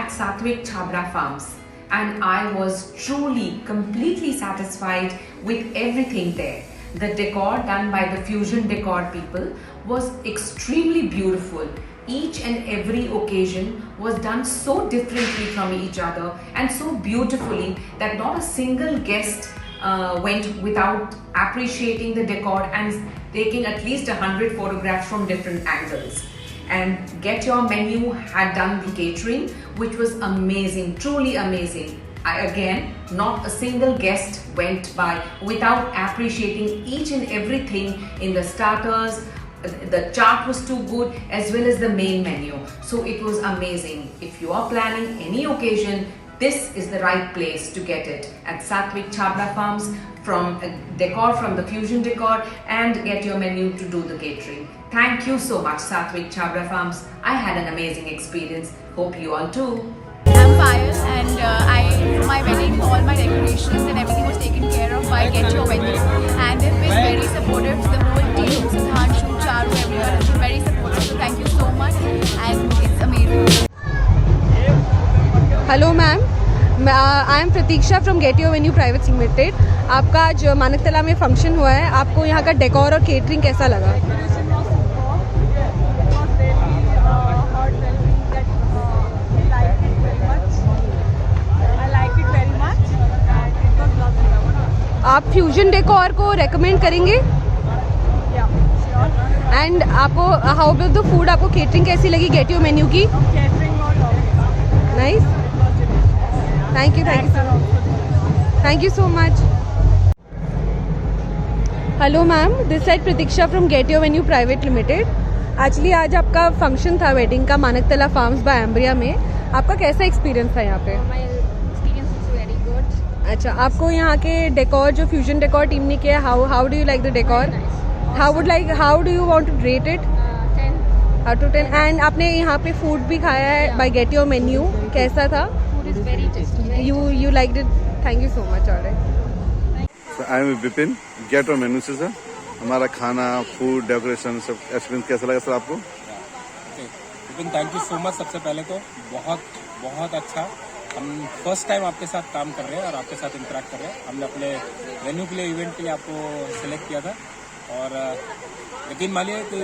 at Satvik Chhabra Farms, and I was truly completely satisfied with everything there. The decor done by the Fusion Decor people was extremely beautiful. Each and every occasion was done so differently from each other and so beautifully that not a single guest went without appreciating the decor and taking at least 100 photographs from different angles. And Get Your Menu had done the catering, which was amazing, truly amazing. Again, not a single guest went by without appreciating each and everything in the starters. The chart was too good, as well as the main menu. So it was amazing. If you are planning any occasion, this is the right place to get it at Satvik Chhabra Farms, from decor from the Fusion Decor, and Get Your Menu to do the catering. Thank you so much, Satvik Chhabra Farms. I had an amazing experience. Hope you all too. I'm Payal, and for my wedding, all my decorations and everything was taken care of by Get Your Menu, and they've been very supportive. The whole team, Sudhanshu, Charu, everyone has been very supportive. So thank you so much, and it's amazing. Hello ma'am, I am Pratiksha from get your venue private limited. आपका आज मानकतला में function हुआ है, आपको यहाँ का decor और catering कैसा लगा? आप फ्यूजन डेकोर को रेकमेंड करेंगे? एंड आपको हाउ अबाउट द फूड, आपको केटरिंग कैसी लगी गेट योर मेन्यू की? Nice, thank you so much. Hello ma'am, this side Pratiksha from get your venue private limited. Actually आज आपका फंक्शन था वेडिंग का मानकतला फार्म्स बाय एम्ब्रिया में। आपका कैसा एक्सपीरियंस था यहाँ पे? अच्छा, आपको यहाँ के डेकोर जो फ्यूजन डेकोर टीम ने किया, how do you like the decor? How do you want to rate it? 10 out of 10। And आपने यहाँ पे फूड भी खाया है बाय गेट योर मेन्यू, कैसा था? You liked it? Thank you so much. All right. So I am Vipin, gate your menu से sir. हमारा खाना, फूड, डेकोरेशन सब एक्सपीरियंस कैसा लगा सर आपको? Vipin, thank you so much. सबसे पहले तो बहुत अच्छा। हम फर्स्ट टाइम आपके साथ काम कर रहे हैं और आपके साथ इंटरेक्ट कर रहे हैं। हमने अपने वेन्यू के लिए, इवेंट के लिए आपको सिलेक्ट किया था, और यकीन मानिए कि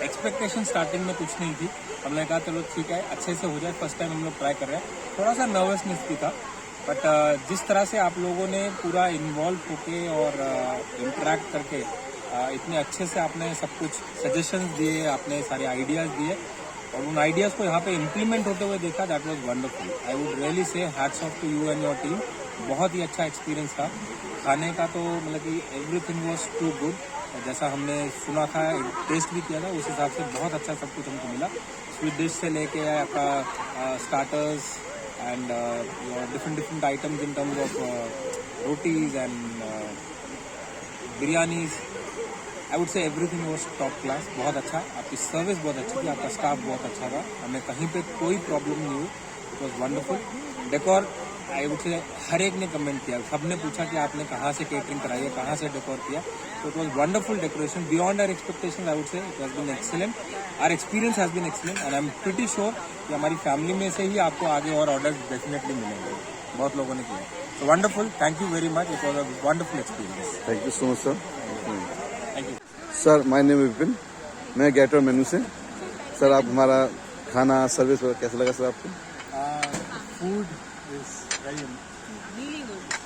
एक्सपेक्टेशन स्टार्टिंग में कुछ नहीं थी। हमने कहा चलो ठीक है, अच्छे से हो जाए, फर्स्ट टाइम हम लोग ट्राई कर रहे हैं। थोड़ा सा नर्वसनेस भी था, बट जिस तरह से आप लोगों ने पूरा इन्वॉल्व होके और इंटरेक्ट करके इतने अच्छे से आपने सब कुछ सजेशंस दिए, आपने सारे आइडियाज़ दिए, और उन आइडियाज़ को यहाँ पे इम्प्लीमेंट होते हुए देखा, that was wonderful. I would really say hats off to you and your team. बहुत ही अच्छा एक्सपीरियंस था। खाने का तो मतलब कि एवरीथिंग वाज टू गुड, जैसा हमने सुना था, टेस्ट भी किया था, उस हिसाब से बहुत अच्छा सब कुछ हमको मिला। स्वीट डिश से लेके आपका starters and different items in terms of rotis and biryanis. I would से एवरीथिंग वाज टॉप क्लास। बहुत अच्छा, आपकी सर्विस बहुत अच्छी थी, आपका स्टाफ बहुत अच्छा था, हमें कहीं पे कोई प्रॉब्लम नहीं हुई। It was wonderful. Decor, I would से हर एक ने कमेंट किया, सबने पूछा कि आपने कहाँ से केटरिंग कराई है, कहाँ से डेकोर किया। तो it was wonderful decoration, beyond our expectation. I would say it has been excellent, our experience has been excellent, and I am pretty sure कि हमारी फैमिली में से ही आपको आगे और ऑर्डर्स डेफिनेटली मिलेंगे। बहुत लोगों ने किया, तो wonderful. Thank you very much, it was a wonderful experience. Thank you so much sir. Thank you sir, my name Vipin, मैं गेट योर मेन्यू से। सर, आप हमारा खाना, सर्विस कैसा लगा सर आपको? Food is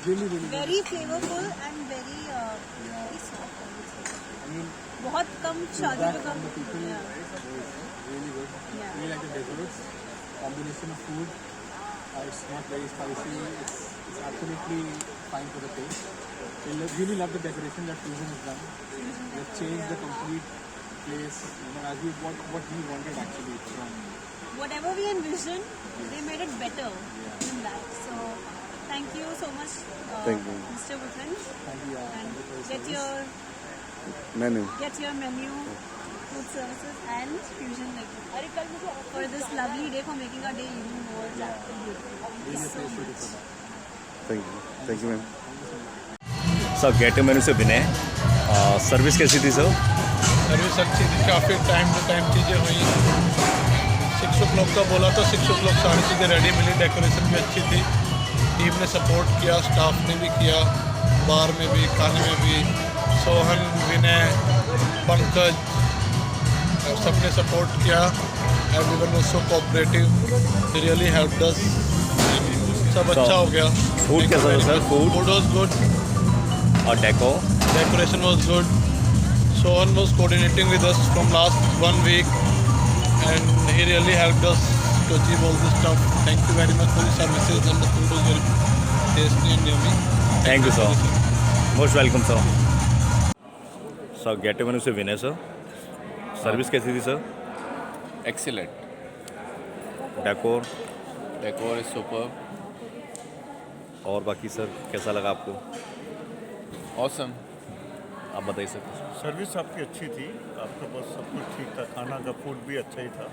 really good, very flavorful and very soft, I mean, बहुत कम शादी में कम people really good. We like the desserts, combination of food. It's not very spicy. It's absolutely fine for the taste. We really love the decoration that Fusion has done. They've changed the complete place, as what we wanted actually from. whatever we envisioned, they made it better than that. So thank you so much, Thank you. Mr. Vipin. Thank you. And Thank you for your get service. your menu, food services and Fusion Decor for this lovely day, for making our day even more beautiful. Thank you so much. Thank you ma'am. Sir, gate your menu से विनय। Service कैसी थी sir? Service अच्छी थी, काफ़ी time to time चीज़ें हुई। 6 o'clock का बोला था, 6 o'clock सारी चीज़ें रेडी मिली, डेकोरेशन भी अच्छी थी, टीम ने सपोर्ट किया, स्टाफ ने भी किया, बार में भी, खाने में भी, सोहन, विनय, पंकज सबने सपोर्ट किया। Everyone was so cooperative, they really helped अस, सब अच्छा हो गया। फूड कैसा था सर? फूड वाज गुड और decoration was good. Sohan was coordinating with us from last 1 week and he really helped us to achieve all this stuff. Thank you very much for the services and the food was very tasty and yummy. Thank you sir, most welcome sir. Sir get menu से Vinay sir, service कैसी थी sir? Excellent. Decor Decor is superb. और बाकी sir कैसा लगा आपको? Awesome. आप बताइए सर। सर्विस आपकी अच्छी थी, आपका बस सब कुछ ठीक था, खाना का फूड भी अच्छा ही था,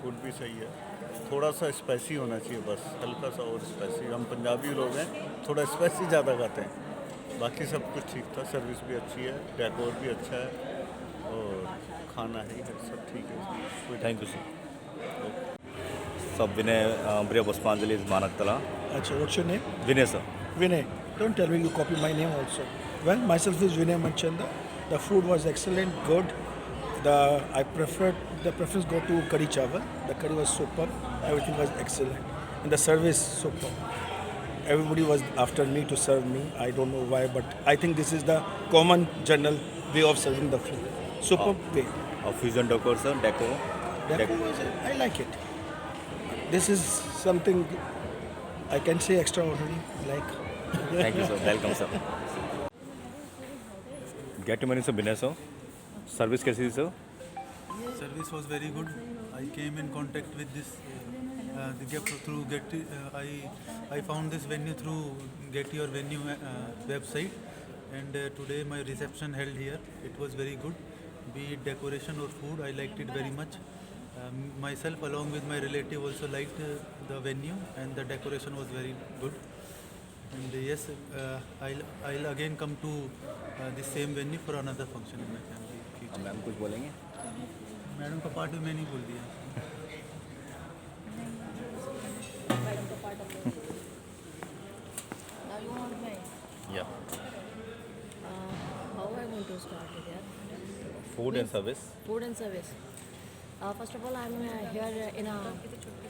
फूड भी सही है, थोड़ा सा स्पाइसी होना चाहिए, बस हल्का सा और स्पाइसी। हम पंजाबी लोग हैं, थोड़ा स्पाइसी ज़्यादा खाते हैं, बाकी सब कुछ ठीक था। सर्विस भी अच्छी है, डेकोर भी अच्छा है और खाना ही है, सब ठीक है। Thank you sir. सब विनय प्रिया पुष्पांजलि मानकतला। Achha, what's your name? Vinay sir. Vinay. Don't tell me you copy my name also. Well, myself is Vinay Manchanda. The food was excellent, good. I preferred the preference go to curry chawal. The curry was superb. Everything was excellent, and the service superb. Everybody was after me to serve me. I don't know why, but I think this is the common general way of serving the food. Superb way. और fusion decor sir, Decor was, I like it. This is something I can say extraordinary. Like. Thank you sir, welcome sir. Get menu से Vinay sir, service कैसी थी sir? Service was very good. I came in contact with this through Getty. I found this venue through Getty or venue website, and today my reception held here. It was very good. Be it decoration or food, I liked it very much. Myself along with my relative also liked the venue, and the decoration was very good. And yes, I'll again come to the same venue for another function in my family. Ma'am कुछ बोलेंगे? Madam का part भी मैंने ही बोल दिया। Yeah. How I want to start it, yeah? Food and service. Food and service. First of all, I'm here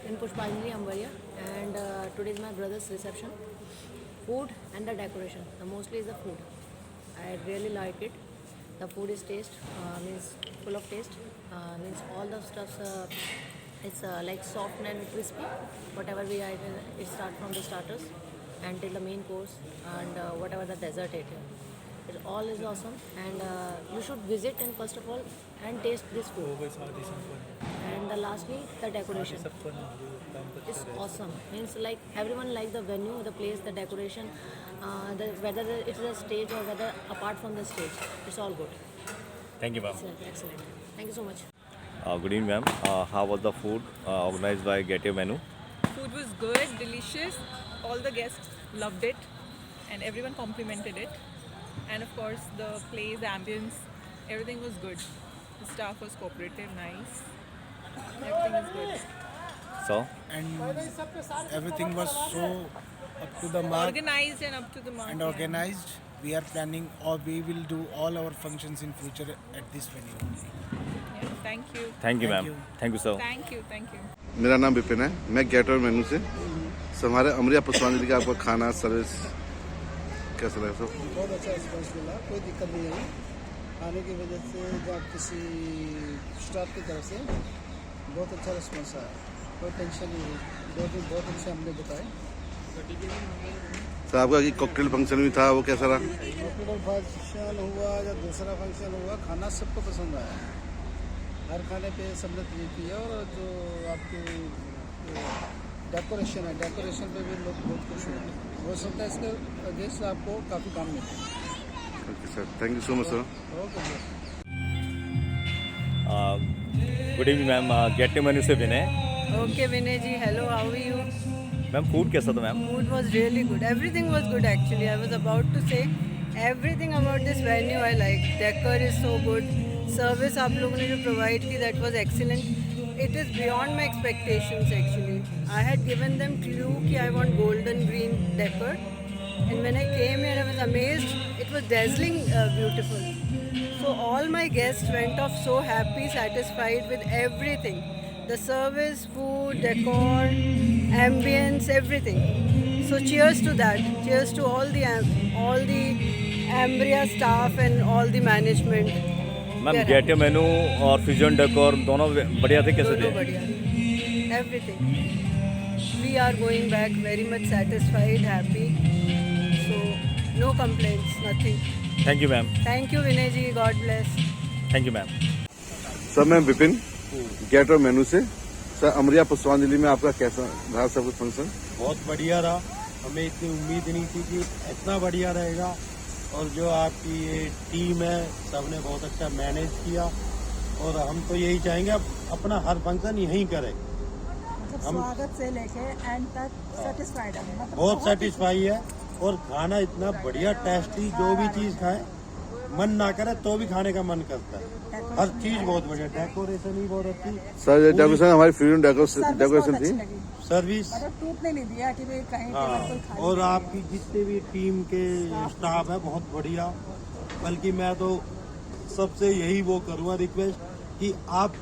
in Pushpanjali, Ambaria, and today is my brother's reception. Food and the decoration. The mostly is the food. I really like it. The food is means full of taste. Means all the stuffs. It's like soft and crispy. Whatever we eat, it starts from the starters until the main course and whatever the dessert it is. It all is awesome, and you should visit and first of all and taste this food. And lastly, the decoration. It's awesome. Means like everyone like the venue, the place, the decoration, whether it's a stage or whether apart from the stage, it's all good. Thank you, ma'am. Excellent. Thank you so much. Good evening, ma'am. How was the food organized by Get Your Menu? Food was good, delicious. All the guests loved it, and everyone complimented it. And of course, the place, the ambience, everything was good. The staff was cooperative, nice. Everything is good. So? And everything was so up to the mark. Organized and up to the mark. And organized. We are planning, or we will do all our functions in future at this venue only. Yeah, thank you. Thank you, ma'am. Thank you, sir. Thank you, thank you. मेरा नाम विपिन है, मैं gate और मेनू से। हमारे अमरिया पुष्पांजलि का आपका खाना सर्विस कैसा लगा सर? बहुत अच्छा रिस्पॉन्स मिला, कोई दिक्कत नहीं आई। खाने की वजह से या किसी स्टाफ की तरफ से बहुत अच्छा रिस्पॉन्स आया, कोई टेंशन नहीं हुई। बहुत अच्छे हमने बताए। सर आपका कॉकटेल फंक्शन भी था, वो कैसा रहा? कॉकटेल फंक्शन हुआ या दूसरा फंक्शन हुआ, खाना सबको पसंद आया। हर खाने पे सबने तारीफ की है, और जो आपकी डेकोरेशन है, डेकोरेशन पे भी लोग बहुत खुश हुए। हो सकता है इसके अगेंस्ट आपको काफ़ी काम मिले। Okay sir, thank you so much sir. Okay sir. Good evening ma'am, get your menu से Vinay. Okay Vinay ji, hello, how are you? Ma'am food कैसा था ma'am? Food was really good. Everything was good actually. I was about to say everything about this venue I like. Decor is so good. Service आप लोगों ने जो provide की that was excellent. it is beyond my expectations actually. I had given them clue कि I want golden green decor, and when I came here I was amazed. It was dazzling beautiful. So all my guests went off so happy, satisfied with everything. The service, food, decor, ambience, everything. So cheers to that. Cheers to all the Ambria staff and all the management. Ma'am get your मेनू और fusion decor दोनों बढ़िया थे, कैसे थे? बढ़िया. Everything. We are going back very much satisfied, happy. So no complaints, nothing. Thank you ma'am. Thank you Vinay ji. God bless. Thank you ma'am. Sir मैं Vipin gate और मेनू से. सर अमरिया पुष्पांजलि में आपका कैसा रहा सब कुछ फंक्शन? बहुत बढ़िया रहा. हमें इतनी उम्मीद नहीं थी कि इतना बढ़िया रहेगा, और जो आपकी ये टीम है सबने बहुत अच्छा मैनेज किया, और हम तो यही चाहेंगे अब अपना हर फंक्शन यहीं करें. हम स्वागत से लेके एंड तक सेटिस्फाइड है, मतलब बहुत सेटिस्फाई है. और खाना इतना बढ़िया टेस्टी, जो भी चीज़ खाएं मन ना करे तो भी खाने का मन करता है. हर चीज बहुत बढ़िया, डेकोरेशन भी बहुत अच्छी. सर डेकोरेशन हमारी फ्यूजन डेकोरेशन थी. सर्विस टूटने नहीं दिया कि भाई कहीं हाँ, और आपकी जितने भी टीम के स्टाफ है बहुत बढ़िया. बल्कि मैं तो सबसे यही वो करूँगा रिक्वेस्ट कि आप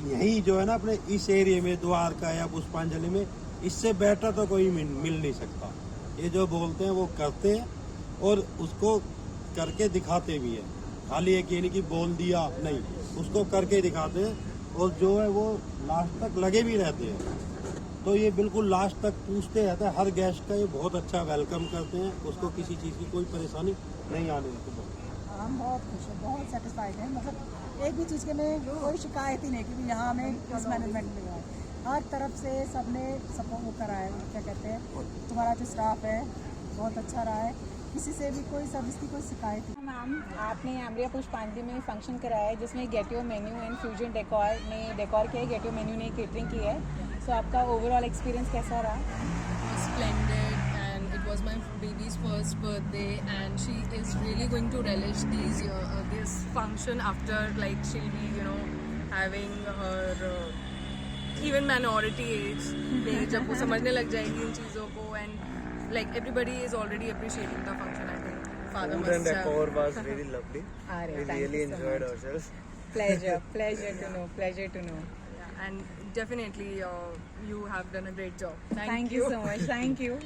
यहीं जो है ना अपने इस एरिया में द्वारका या पुष्पांजलि में इससे बेटर तो कोई मिल नहीं सकता. ये जो बोलते हैं वो करते हैं और उसको करके दिखाते भी हैं. खाली एक ये नहीं कि बोल दिया, नहीं, उसको करके दिखाते हैं. और जो है वो लास्ट तक लगे भी रहते हैं. तो ये बिल्कुल लास्ट तक पूछते रहते हैं. हर गेस्ट का ये बहुत अच्छा वेलकम करते हैं. उसको किसी चीज़ की कोई परेशानी नहीं आने देते. हम बहुत खुश हैं, बहुत सेटिस्फाइड हैं. मतलब एक भी चीज़ के में कोई शिकायत ही नहीं कि यहाँ हमें इस मैनेजमेंट मिला है. हर तरफ से सबने सपोर्ट वो करा है. क्या कहते हैं, तुम्हारा जो स्टाफ है बहुत अच्छा रहा है. किसी से भी कोई सर्विस की कोई शिकायत नहीं. मैम आपने अमरिया पुष्पांजलि में फंक्शन कराया है जिसमें gate your menu and fusion decor ने डेकोर किया है, गेट योर मेन्यू ने केटरिंग की है. सो आपका ओवरऑल एक्सपीरियंस कैसा रहा? Splendid, and it was my baby's first birthday, and she is really going to relish this function after, like, she'll be having her even minority age. जब वो समझने लग जाएगी इन चीज़ों को, and like everybody is already appreciating the function. I think father Food and decor was really lovely. We really enjoyed ourselves. Pleasure to know. Yeah, and definitely you have done a great job. Thank you so much. Thank you.